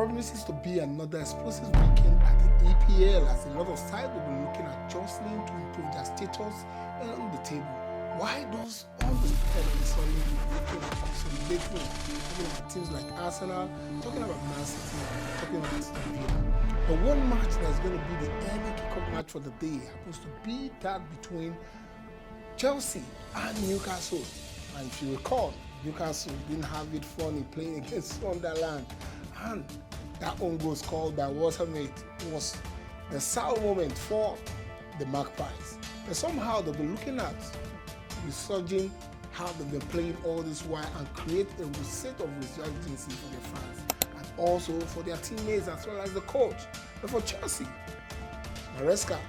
promises to be another explosive weekend at the EPL, as a lot of sides will be looking at jostling to improve their status on the table. Why does all the suddenly be looking at consolidating, talking about teams like Arsenal, talking about Man City, talking about Villa? The one match that's going to be the early kickoff match for the day happens to be that between Chelsea and Newcastle. And if you recall, Newcastle didn't have it funny playing against Sunderland, and that own goal scored by Watermate was the sour moment for the Magpies. But somehow they'll be looking at resurging how they've been playing all this while and create a set of resurgency for their fans and also for their teammates as well as the coach. But for Chelsea, Maresca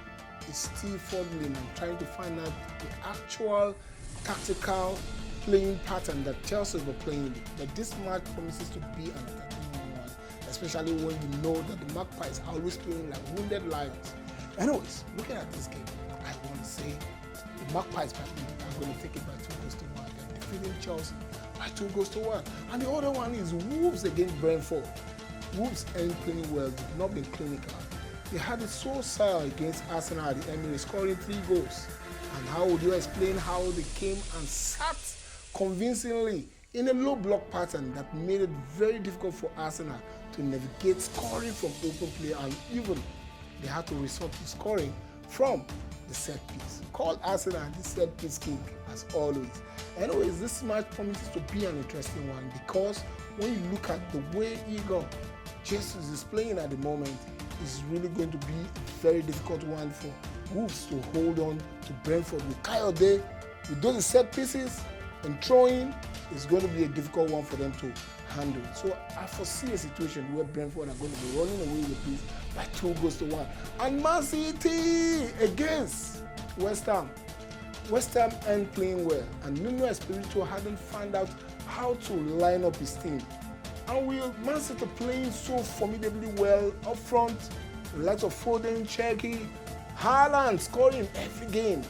is still fumbling and trying to find out the actual tactical playing pattern that Chelsea were playing. But this match promises to be an entertaining one, especially when you know that the Magpies are always playing like wounded lions. Anyways, looking at this game, I want to say the Magpies are going to take it by 2-1. They're defeating Chelsea by 2-1. And the other one is Wolves against Brentford. Wolves ain't playing well, they've not been clinical. They had it so sour against Arsenal at the Emirates, scoring 3 goals. And how would you explain how they came and sat convincingly in a low block pattern that made it very difficult for Arsenal to navigate scoring from open play, and even they had to resort to scoring from the set piece. Called Arsenal the set piece king as always. Anyways, this match promises to be an interesting one because when you look at the way Igor Jesus is playing at the moment, it's really going to be a very difficult one for Wolves to hold on to Brentford. With Kayode, with those set pieces and throwing, it's going to be a difficult one for them to handle. So I foresee a situation where Brentford are going to be running away with this by 2-1. And Man City against West Ham. West Ham ain't playing well, and Nuno Espirito hadn't found out how to line up his team. And with Man City playing so formidably well up front, the likes of Foden, Cherky, Haaland scoring every game.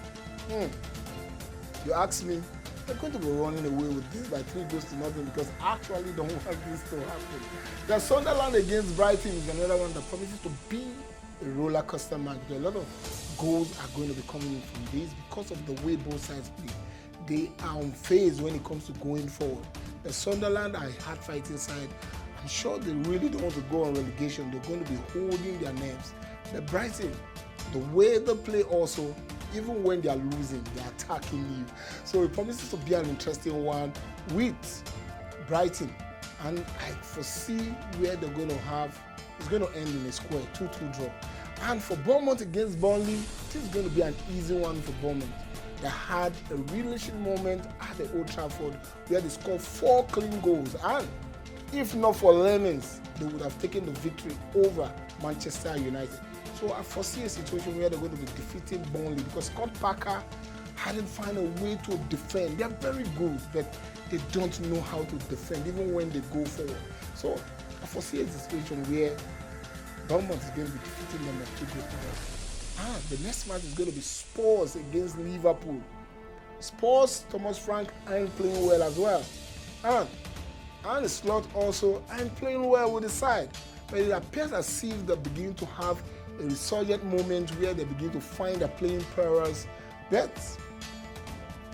You ask me, they're going to be running away with this by 3-0 because I actually don't want this to happen. The Sunderland against Brighton is another one that promises to be a roller coaster match. A lot of goals are going to be coming in from this because of the way both sides play. They are on phase when it comes to going forward. The Sunderland are a hard fighting side. I'm sure they really don't want to go on relegation. They're going to be holding their nerves. The Brighton, the way they play also, even when they are losing, they are attacking you. So it promises to be an interesting one with Brighton. And I foresee where they're going to have, it's going to end in a square, 2-2 draw. And for Bournemouth against Burnley, this is going to be an easy one for Bournemouth. They had a revelation moment at the Old Trafford where they scored 4 clean goals. And if not for Lemons, they would have taken the victory over Manchester United. So I foresee a situation where they're going to be defeating Burnley because Scott Parker hadn't found a way to defend. They're very good, but they don't know how to defend even when they go forward. So I foresee a situation where Bournemouth is going to be defeating them at 2-1. The next match is going to be Spurs against Liverpool. Spurs, Thomas Frank ain't playing well as well. And the Slot also ain't playing well with the side. But it appears as if they're beginning to have a resurgent moment where they begin to find their playing prowess. But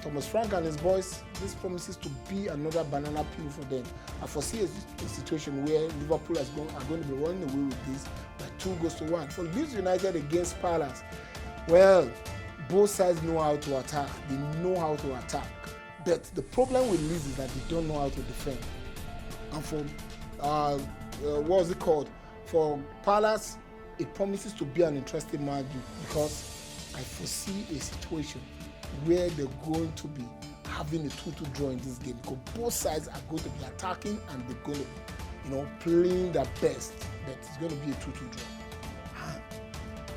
Thomas Frank and his boys, this promises to be another banana peel for them. I foresee a situation where Liverpool are going to be running away with this by 2-1. For Leeds United against Palace, well, both sides know how to attack. They know how to attack. But the problem with Leeds is that they don't know how to defend. And for, what's it called? For Palace, it promises to be an interesting match because I foresee a situation where they're going to be having a 2-2 draw in this game because both sides are going to be attacking and they're going to be, playing their best. But it's going to be a 2-2 draw.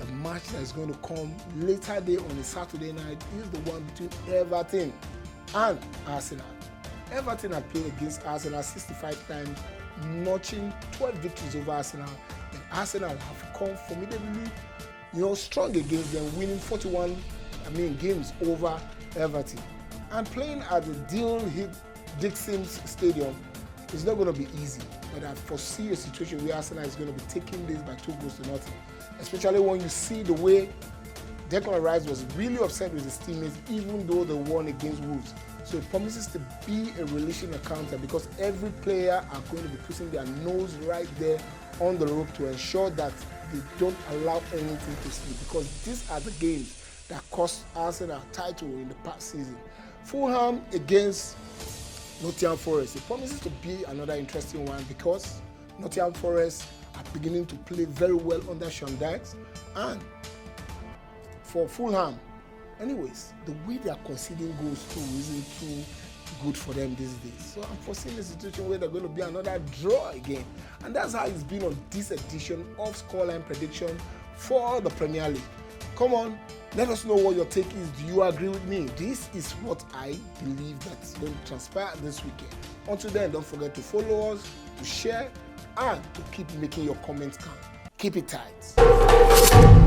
And the match that is going to come later day on a Saturday night is the one between Everton and Arsenal. Everton have played against Arsenal 65 times, notching 12 victories over Arsenal. And Arsenal have come formidably, strong against them, winning 41 games over Everton. And playing at the Dixon's Stadium, It's not going to be easy, but I foresee a situation where Arsenal is going to be taking this by 2-0, especially when you see the way Declan Rice was really upset with his teammates even though they won against Wolves. So it promises to be a relation encounter because every player are going to be putting their nose right there on the rope to ensure that they don't allow anything to slip, because these are the games that cost Arsenal a title in the past season. Fulham against Nottingham Forest. It promises to be another interesting one because Nottingham Forest are beginning to play very well under Sean Dyche, and for Fulham, anyways, the way they are conceding goals too isn't too good for them these days. So I'm foreseeing a situation where they're going to be another draw again, and that's how it's been on this edition of Scoreline Prediction for the Premier League. Come on, let us know what your take is. Do you agree with me? This is what I believe that's going to transpire this weekend. Until then, don't forget to follow us, to share, and to keep making your comments count. Keep it tight.